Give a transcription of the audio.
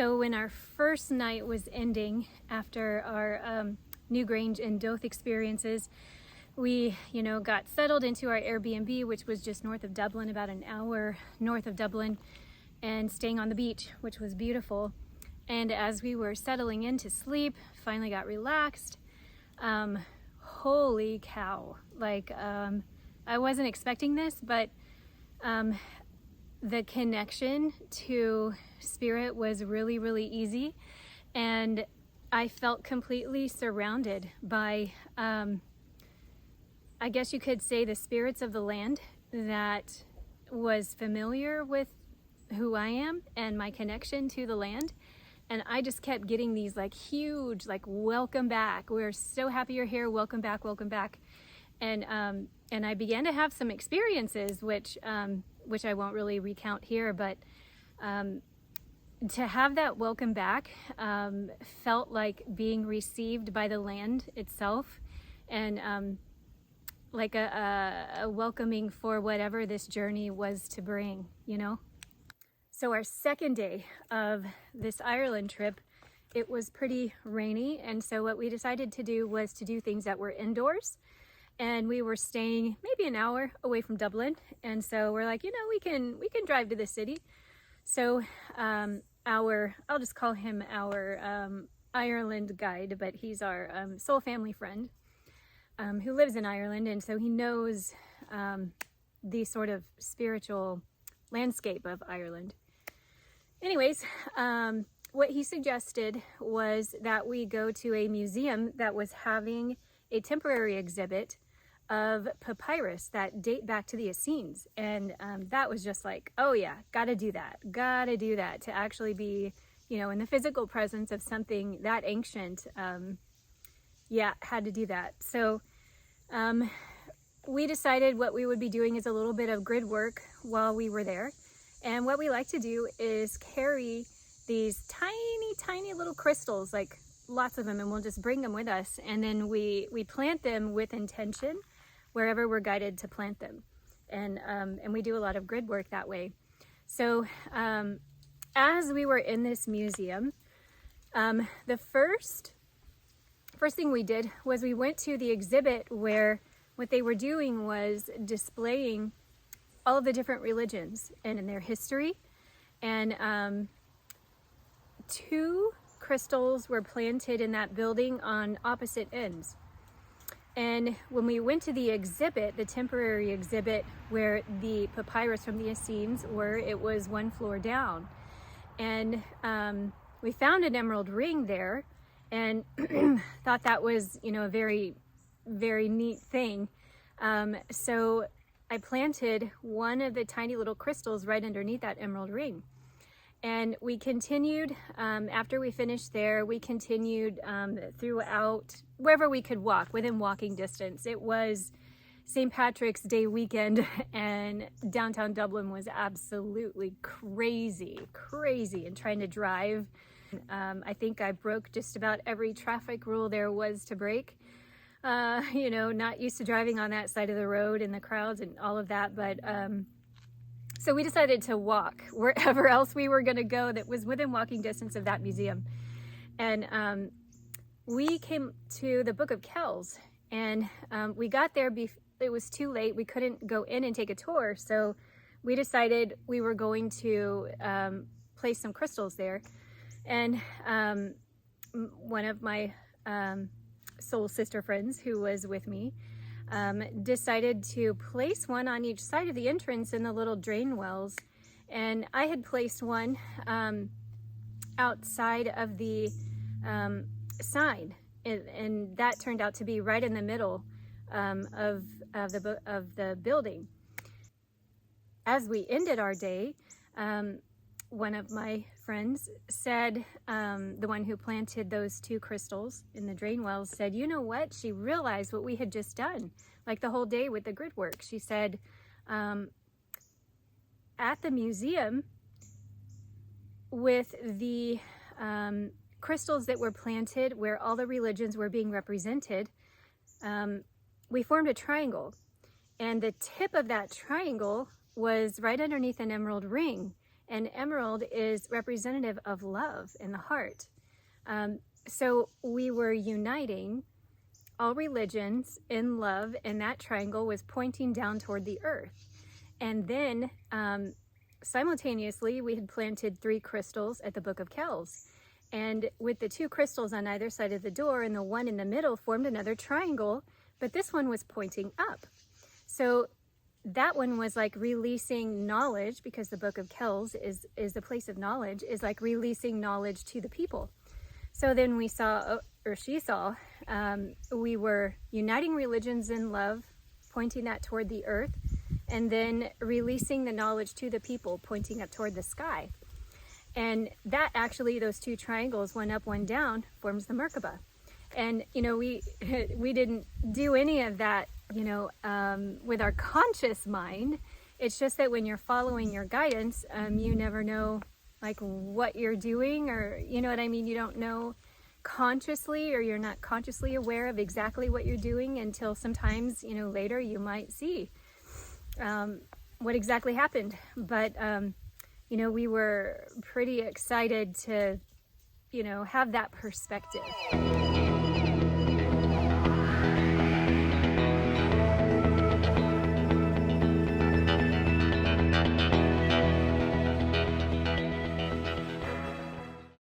So when our first night was ending after our Newgrange and Doath experiences, we, got settled into our Airbnb, which was just north of Dublin, about an hour north of Dublin, and staying on the beach, which was beautiful. And as we were settling in to sleep, finally got relaxed, holy cow, I wasn't expecting this, but the connection to spirit was really, really easy. And I felt completely surrounded by, I guess you could say, the spirits of the land that was familiar with who I am and my connection to the land. And I just kept getting these huge, welcome back. We're so happy you're here. Welcome back, welcome back. And I began to have some experiences, which I won't really recount here, but to have that welcome back felt like being received by the land itself, and like a welcoming for whatever this journey was to bring, So our second day of this Ireland trip, it was pretty rainy, and so what we decided to do was to do things that were indoors. And we were staying maybe an hour away from Dublin, and so we're like, we can drive to the city. So I'll just call him our Ireland guide, but he's our soul family friend who lives in Ireland, and so he knows the sort of spiritual landscape of Ireland. Anyways, what he suggested was that we go to a museum that was having a temporary exhibit of papyrus that date back to the Essenes. And that was just like, oh yeah, gotta do that to actually be, in the physical presence of something that ancient. Had to do that. So we decided what we would be doing is a little bit of grid work while we were there. And what we like to do is carry these tiny little crystals, lots of them, and we'll just bring them with us. And then we plant them with intention wherever we're guided to plant them. And we do a lot of grid work that way. So as we were in this museum, the first thing we did was we went to the exhibit where what they were doing was displaying all of the different religions and in their history. And 2 crystals were planted in that building on opposite ends. And when we went to the exhibit, the temporary exhibit where the papyrus from the Essenes were, it was 1 floor down. And we found an emerald ring there and thought that was, a very, very neat thing. So I planted one of the tiny little crystals right underneath that emerald ring. And we continued, after we finished there, we continued throughout wherever we could walk, within walking distance. It was St. Patrick's Day weekend, and downtown Dublin was absolutely crazy, and trying to drive. I think I broke just about every traffic rule there was to break. Not used to driving on that side of the road and the crowds and all of that, but so we decided to walk wherever else we were going to go that was within walking distance of that museum. And we came to the Book of Kells, and we got there, it was too late. We couldn't go in and take a tour, so we decided we were going to place some crystals there. And one of my soul sister friends who was with me decided to place one on each side of the entrance in the little drain wells. And I had placed one outside of the sign, and that turned out to be right in the middle of the building. As we ended our day, one of my friends said, the one who planted those 2 crystals in the drain wells said, you know what? She realized what we had just done, the whole day with the grid work. She said, at the museum, with the crystals that were planted where all the religions were being represented, we formed a triangle. And the tip of that triangle was right underneath an emerald ring. and emerald is representative of love in the heart. So we were uniting all religions in love, and that triangle was pointing down toward the earth. And then simultaneously, we had planted 3 crystals at the Book of Kells. And with the 2 crystals on either side of the door and the one in the middle formed another triangle, but this one was pointing up. So that one was like releasing knowledge, because the Book of Kells is the place of knowledge, is like releasing knowledge to the people. So then we saw, or she saw, we were uniting religions in love, pointing that toward the earth, and then releasing the knowledge to the people, pointing up toward the sky. And that actually, those 2 triangles, one up, one down, forms the merkaba. And, you know, we didn't do any of that, you know, with our conscious mind. It's just that when you're following your guidance, you never know like what you're doing, or, you know what I mean? You don't know consciously, or you're not consciously aware of exactly what you're doing until sometimes, you know, later you might see what exactly happened. But, you know, we were pretty excited to, you know, have that perspective.